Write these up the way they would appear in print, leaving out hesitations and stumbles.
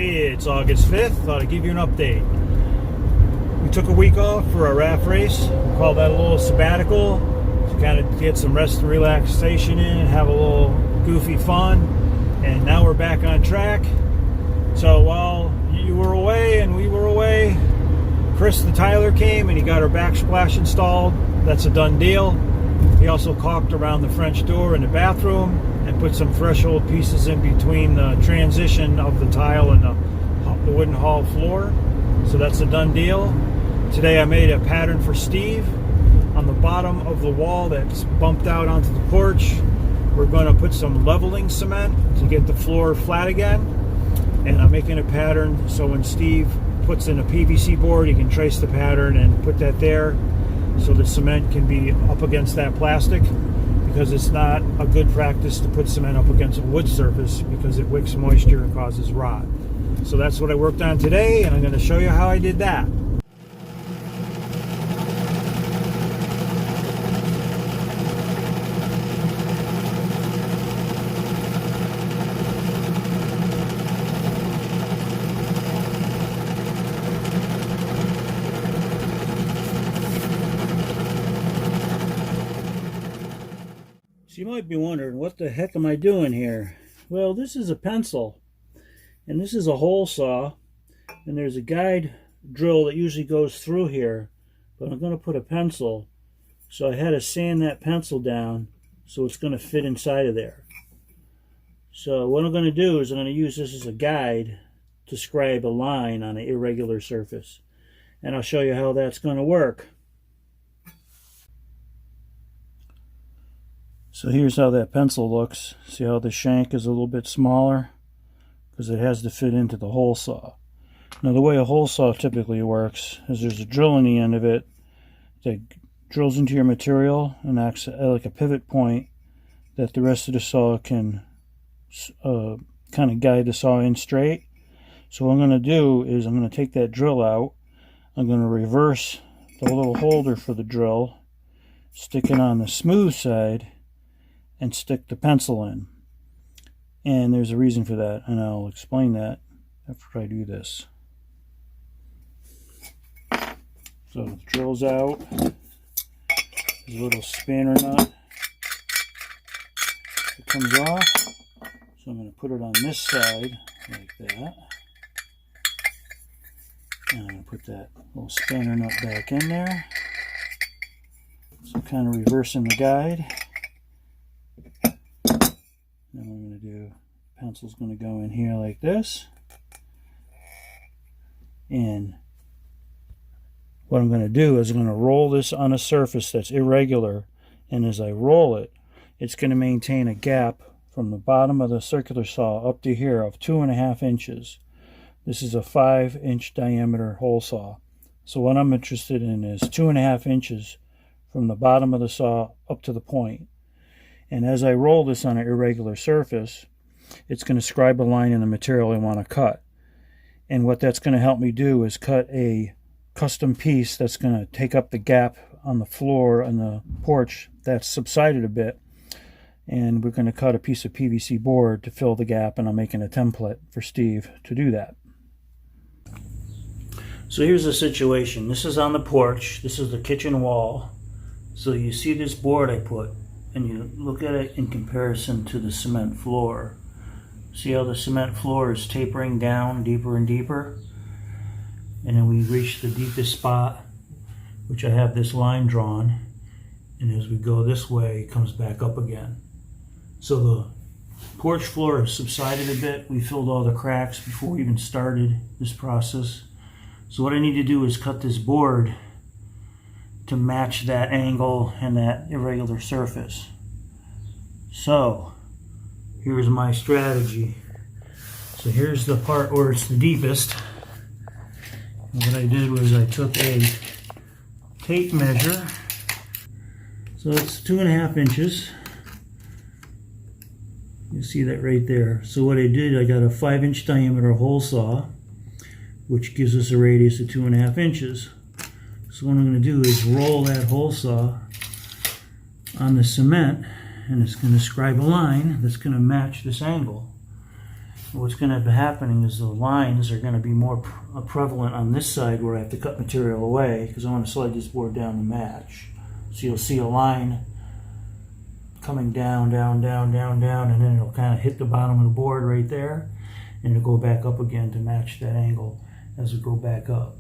It's August 5th. Thought I'd give you an update. We took a week off for a raft race. We call that a little sabbatical to kind of get some rest and relaxation in and have a little goofy fun. And now we're back on track. So while you were away and we were away, Chris the tiler came and he got our backsplash installed. That's a done deal. He also caulked around the French door in the bathroom and put some threshold pieces in between the transition of the tile and the wooden hall floor. So that's a done deal. Today I made a pattern for Steve on the bottom of the wall that's bumped out onto the porch. We're going to put some leveling cement to get the floor flat again. And I'm making a pattern so when Steve puts in a PVC board, he can trace the pattern and put that there so the cement can be up against that plastic, because it's not a good practice to put cement up against a wood surface because it wicks moisture and causes rot. So that's what I worked on today, and I'm going to show you how I did that. So you might be wondering, what the heck am I doing here? Well, this is a pencil, and this is a hole saw, and there's a guide drill that usually goes through here, but I'm going to put a pencil, so I had to sand that pencil down so it's going to fit inside of there. So what I'm going to do is I'm going to use this as a guide to scribe a line on an irregular surface, and I'll show you how that's going to work. So here's how that pencil looks. See how the shank is a little bit smaller? Because it has to fit into the hole saw. Now the way a hole saw typically works is there's a drill in the end of it that drills into your material and acts like a pivot point that the rest of the saw can kind of guide the saw in straight. So what I'm going to do is I'm going to take that drill out. I'm going to reverse the little holder for the drill, stick it on the smooth side, and stick the pencil in. And there's a reason for that, and I'll explain that after I do this. So the drill's out. There's a little spanner nut that comes off. So I'm going to put it on this side like that. And I'm going to put that little spanner nut back in there. So kind of reversing the guide. Then what I'm going to do, pencil's going to go in here like this. And what I'm going to do is I'm going to roll this on a surface that's irregular. And as I roll it, it's going to maintain a gap from the bottom of the circular saw up to here of 2.5 inches. This is a 5-inch diameter hole saw. So what I'm interested in is 2.5 inches from the bottom of the saw up to the point. And as I roll this on an irregular surface, it's going to scribe a line in the material I want to cut. And what that's going to help me do is cut a custom piece that's going to take up the gap on the floor and the porch that's subsided a bit. And we're going to cut a piece of PVC board to fill the gap, and I'm making a template for Steve to do that. So here's the situation. This is on the porch. This is the kitchen wall. So you see this board I put, and you look at it in comparison to the cement floor. See how the cement floor is tapering down deeper and deeper? And then we reach the deepest spot, which I have this line drawn. And as we go this way, it comes back up again. So the porch floor has subsided a bit. We filled all the cracks before we even started this process. So what I need to do is cut this board to match that angle and that irregular surface. So here's my strategy. So here's the part where it's the deepest. And what I did was I took a tape measure. So it's 2.5 inches. You see that right there. So what I did, I got a 5-inch diameter hole saw, which gives us a radius of 2.5 inches. So what I'm going to do is roll that hole saw on the cement, and it's going to scribe a line that's going to match this angle. what's going to be happening is the lines are going to be more prevalent on this side where I have to cut material away because I want to slide this board down to match. So you'll see a line coming down, down, down, down, down, and then it'll kind of hit the bottom of the board right there, and it'll go back up again to match that angle as we go back up.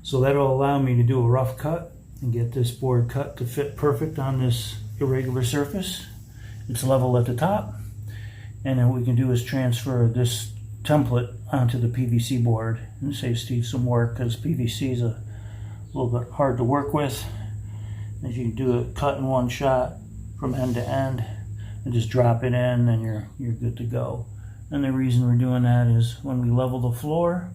So that'll allow me to do a rough cut and get this board cut to fit perfect on this irregular surface. It's level at the top, and then what we can do is transfer this template onto the PVC board, and it saves Steve some work because PVC is a little bit hard to work with. As you can do a cut in one shot from end to end and just drop it in, and you're good to go. And the reason we're doing that is when we level the floor,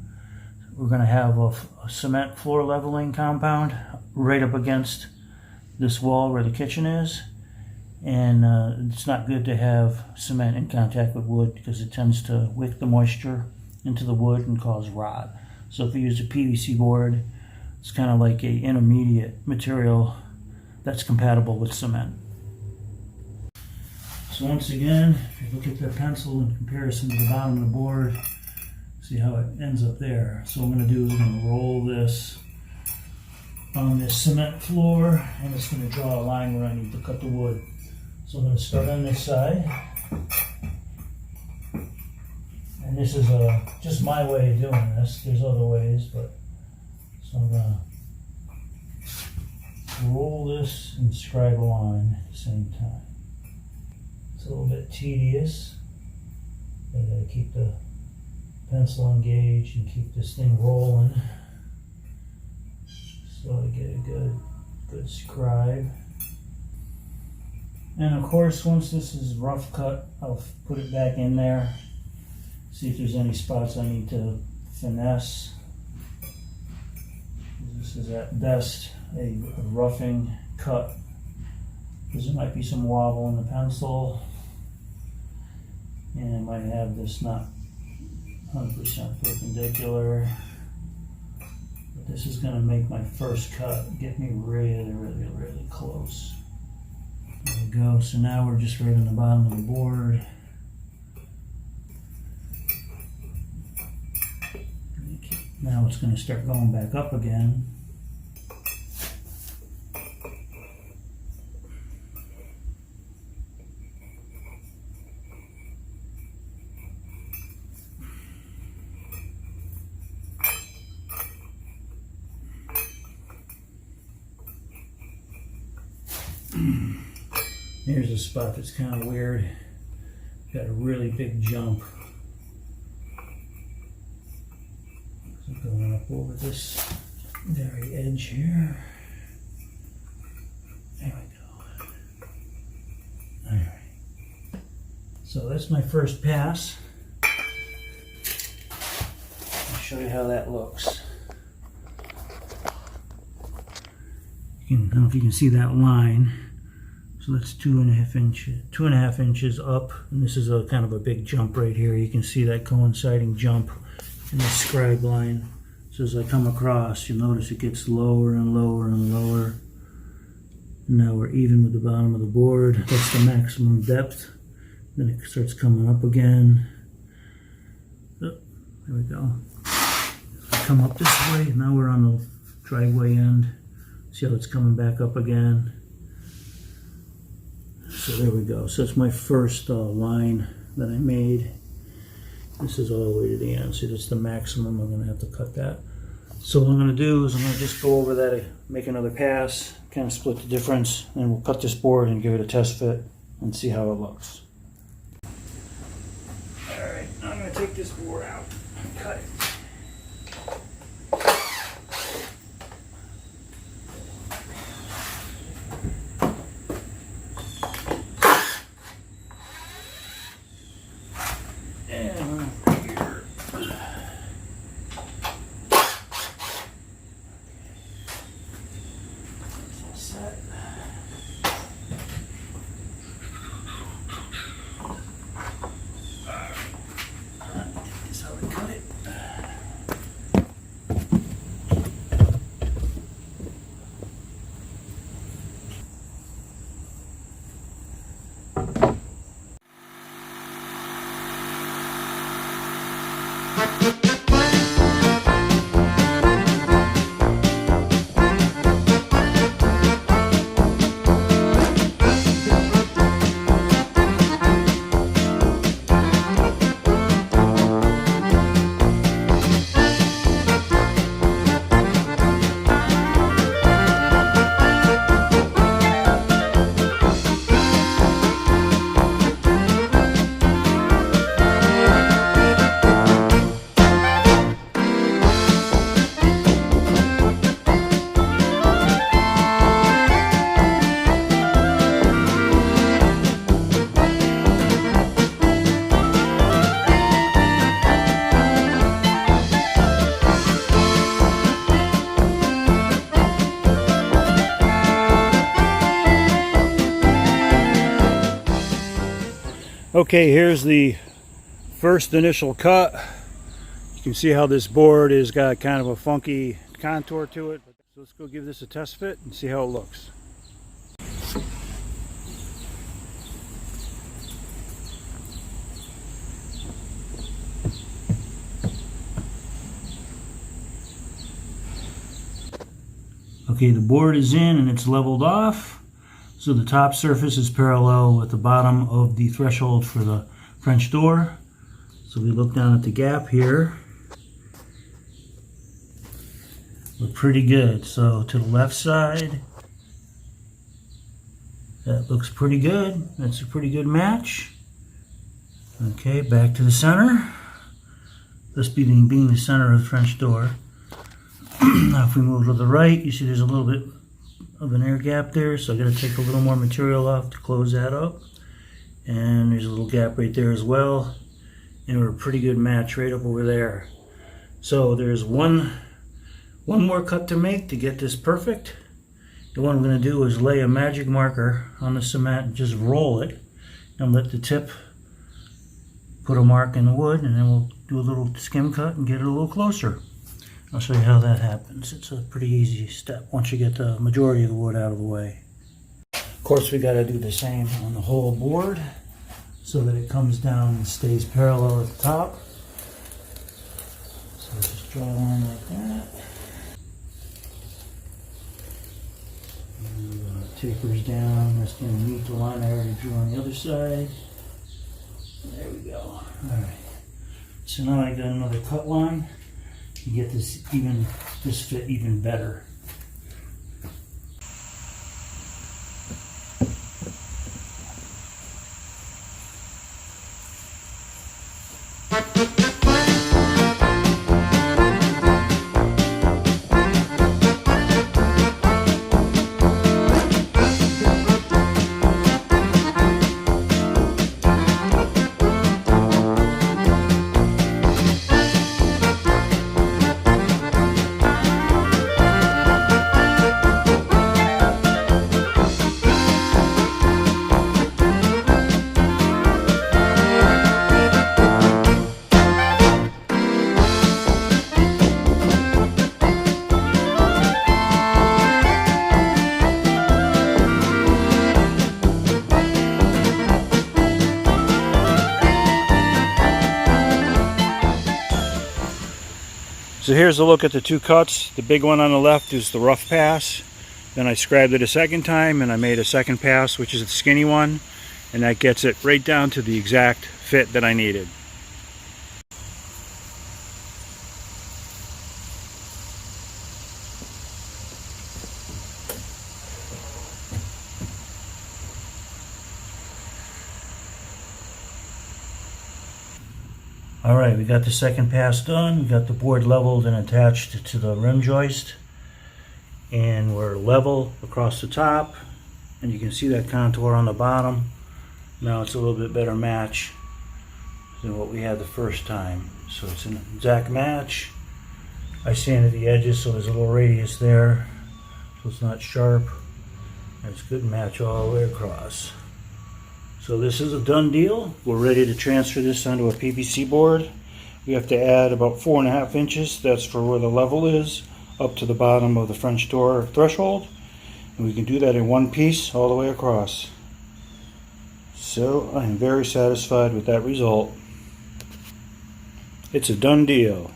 we're going to have a cement floor leveling compound right up against this wall where the kitchen is, and it's not good to have cement in contact with wood because it tends to wick the moisture into the wood and cause rot. So if you use a PVC board, it's kind of like a intermediate material that's compatible with cement. So once again, if you look at the pencil in comparison to the bottom of the board, see how it ends up there. So what I'm going to do is I'm going to roll this on this cement floor, and it's going to draw a line where I need to cut the wood. So I'm going to start on this side. And this is just my way of doing this. There's other ways, but so I'm going to roll this and scribe a line at the same time. It's a little bit tedious. I gotta keep the pencil engaged and keep this thing rolling so I get a good scribe. And of course, once this is rough cut, I'll put it back in there, see if there's any spots I need to finesse. This is at best a roughing cut because there might be some wobble in the pencil, and it might have this not 100% perpendicular. But this is going to make my first cut get me really, really, really close. There we go. So now we're just right on the bottom of the board. Now it's going to start going back up again. Here's a spot that's kind of weird. Got a really big jump. So going up over this very edge here. There we go. Alright. So that's my first pass. I'll show you how that looks. I don't know if you can see that line. So that's 2.5 inches up, and this is a kind of a big jump right here. You can see that coinciding jump in the scribe line. So as I come across, you'll notice it gets lower and lower and lower. Now we're even with the bottom of the board. That's the maximum depth. Then it starts coming up again. Oh, there we go. Come up this way. Now we're on the driveway end. See how it's coming back up again. So there we go. So that's my first line that I made. This is all the way to the end. See, that's the maximum. I'm going to have to cut that. So what I'm going to do is I'm going to just go over that, make another pass, kind of split the difference, and we'll cut this board and give it a test fit and see how it looks. Alright, I'm going to take this board out and cut it. Okay, here's the first initial cut. You can see how this board has got kind of a funky contour to it. So let's go give this a test fit and see how it looks. Okay, the board is in and it's leveled off. So the top surface is parallel with the bottom of the threshold for the French door. So we look down at the gap here. We're pretty good. So to the left side, that looks pretty good. That's a pretty good match. Okay, back to the center. This being the center of the French door. Now if we move to the right, you see there's a little bit of an air gap there, so I got to take a little more material off to close that up. And there's a little gap right there as well. And we're a pretty good match right up over there. So there's one more cut to make to get this perfect. And what I'm going to do is lay a magic marker on the cement and just roll it and let the tip put a mark in the wood, and then we'll do a little skim cut and get it a little closer. I'll show you how that happens. It's a pretty easy step once you get the majority of the wood out of the way. Of course, we got to do the same on the whole board so that it comes down and stays parallel at the top. So just draw a line like that. And it tapers down. That's going to meet the line I already drew on the other side. There we go. All right. So now I got another cut line. You get this fit even better. So here's a look at the two cuts. The big one on the left is the rough pass. Then I scribed it a second time and I made a second pass, which is the skinny one. And that gets it right down to the exact fit that I needed. Alright, we got the second pass done. We got the board leveled and attached to the rim joist. And we're level across the top. And you can see that contour on the bottom. Now it's a little bit better match than what we had the first time. So it's an exact match. I sanded the edges so there's a little radius there. So it's not sharp. And it's a good match all the way across. So this is a done deal. We're ready to transfer this onto a PVC board. We have to add about 4.5 inches. That's for where the level is, up to the bottom of the French door threshold. And we can do that in one piece all the way across. So I'm very satisfied with that result. It's a done deal.